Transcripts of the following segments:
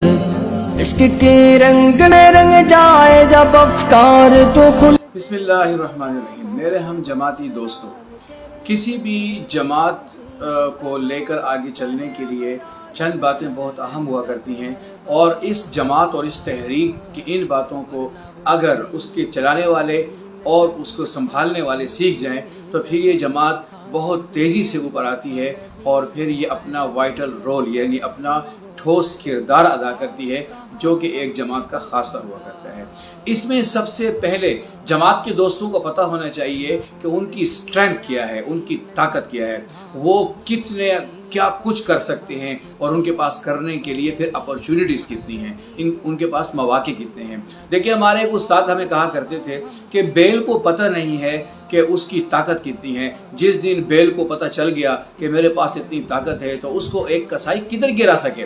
عشق کے رنگ میں رنگ جائے جب افکار تو کھل. بسم اللہ الرحمن الرحیم. میرے ہم جماعتی دوستوں، کسی بھی جماعت کو لے کر آگے چلنے کے لیے چند باتیں بہت اہم ہوا کرتی ہیں، اور اس جماعت اور اس تحریک کی ان باتوں کو اگر اس کے چلانے والے اور اس کو سنبھالنے والے سیکھ جائیں تو پھر یہ جماعت بہت تیزی سے اوپر آتی ہے، اور پھر یہ اپنا وائٹل رول یعنی اپنا ٹھوس کردار ادا کرتی ہے، جو کہ ایک جماعت کا خاصہ ہوا کرتا ہے. اس میں سب سے پہلے جماعت کے دوستوں کو پتہ ہونا چاہیے کہ ان کی اسٹرینتھ کیا ہے، ان کی طاقت کیا ہے، وہ کیا کچھ کر سکتے ہیں، اور ان کے پاس کرنے کے لیے پھر اپرچونٹیز کتنی ہیں، ان کے پاس مواقع کتنے ہیں. دیکھیے، ہمارے ایک استاد ہمیں کہا کرتے تھے کہ بیل کو پتہ نہیں ہے کہ اس کی طاقت کتنی ہے. جس دن بیل کو پتہ چل گیا کہ میرے پاس اتنی طاقت ہے تو اس کو ایک کسائی کدھر گرا سکے.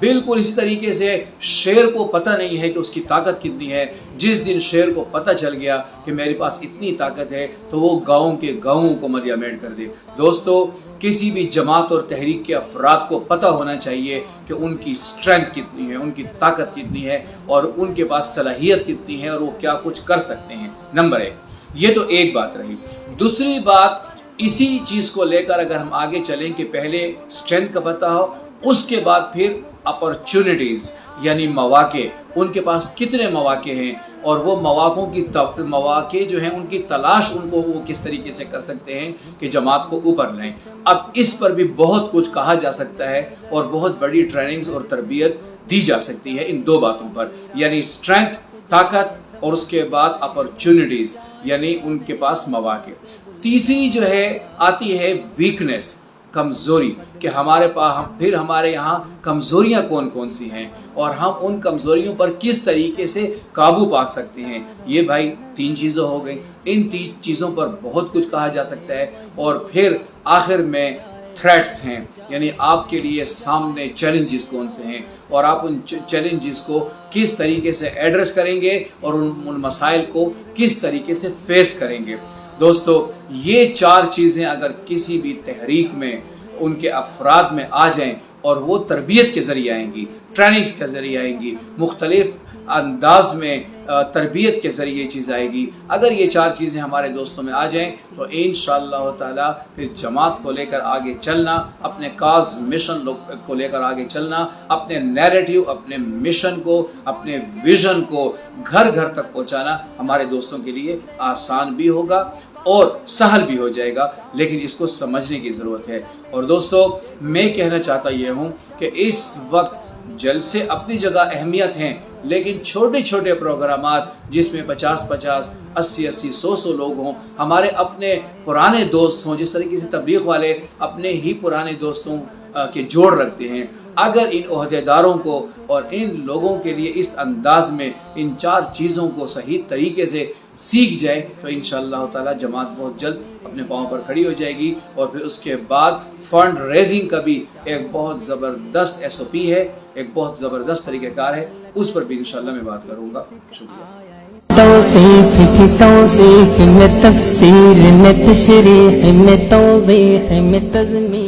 بالکل اسی طریقے سے شیر کو پتہ نہیں ہے کہ اس کی طاقت کتنی ہے. جس دن شیر کو پتہ چل گیا کہ میرے پاس اتنی طاقت ہے تو وہ گاؤں کے گاؤں کو ملیامینٹ کر دے. دوستو، کسی بھی جماعت اور تحریک کے افراد کو پتہ ہونا چاہیے کہ ان کی اسٹرینتھ کتنی ہے، ان کی طاقت کتنی ہے، اور ان کے پاس صلاحیت کتنی ہے، اور وہ کیا کچھ کر سکتے ہیں. نمبر 1، یہ تو ایک بات رہی. دوسری بات، اسی چیز کو لے کر اگر ہم آگے چلیں کہ پہلے اسٹرینتھ کا پتہ ہو، اس کے بعد پھر اپرچونٹیز یعنی مواقع، ان کے پاس کتنے مواقع ہیں، اور وہ مواقع جو ہیں ان کی تلاش ان کو وہ کس طریقے سے کر سکتے ہیں کہ جماعت کو اوپر لائیں. اب اس پر بھی بہت کچھ کہا جا سکتا ہے، اور بہت بڑی ٹریننگز اور تربیت دی جا سکتی ہے ان دو باتوں پر، یعنی اسٹرینتھ، طاقت، اور اس کے بعد اپرچونٹیز یعنی ان کے پاس مواقع. تیسری جو ہے آتی ہے ویکنیس، کمزوری، کہ ہمارے یہاں کمزوریاں کون کون سی ہیں، اور ہم ان کمزوریوں پر کس طریقے سے قابو پا سکتے ہیں. یہ بھائی 3 چیزیں ہو گئی. ان 3 چیزوں پر بہت کچھ کہا جا سکتا ہے. اور پھر آخر میں تھریٹس ہیں، یعنی آپ کے لیے سامنے چیلنجز کون سے ہیں، اور آپ ان چیلنجز کو کس طریقے سے ایڈریس کریں گے، اور ان مسائل کو کس طریقے سے فیس کریں گے. دوستو، یہ 4 چیزیں اگر کسی بھی تحریک میں ان کے افراد میں آ جائیں، اور وہ تربیت کے ذریعے آئیں گی، ٹریننگز کے ذریعے آئیں گی، مختلف انداز میں تربیت کے ذریعے یہ چیز آئے گی، اگر یہ 4 چیزیں ہمارے دوستوں میں آ جائیں تو انشاءاللہ تعالی پھر جماعت کو لے کر آگے چلنا، اپنے کاز مشن کو لے کر آگے چلنا، اپنے نیریٹیو، اپنے مشن کو، اپنے ویژن کو گھر گھر تک پہنچانا ہمارے دوستوں کے لیے آسان بھی ہوگا اور سہل بھی ہو جائے گا. لیکن اس کو سمجھنے کی ضرورت ہے. اور دوستو، میں کہنا چاہتا یہ ہوں کہ اس وقت جلسے اپنی جگہ اہمیت ہیں، لیکن چھوٹے چھوٹے پروگرامات جس میں 50-50، 80-80، 100 لوگ ہوں، ہمارے اپنے پرانے دوست ہوں، جس طریقے سے تبلیغ والے اپنے ہی پرانے دوستوں کے جوڑ رکھتے ہیں، اگر ان عہدیداروں کو اور ان لوگوں کے لیے اس انداز میں ان 4 چیزوں کو صحیح طریقے سے سیکھ جائے تو انشاءاللہ تعالی جماعت بہت جلد اپنے پاؤں پر کھڑی ہو جائے گی. اور پھر اس کے بعد فنڈ ریزنگ کا بھی ایک بہت زبردست SOP ہے، ایک بہت زبردست طریقہ کار ہے، اس پر بھی انشاءاللہ میں بات کروں گا. شکریہ. توصیف کی توصیف میں، تفسیر میں، تشریح میں، توضیح میں، تضمین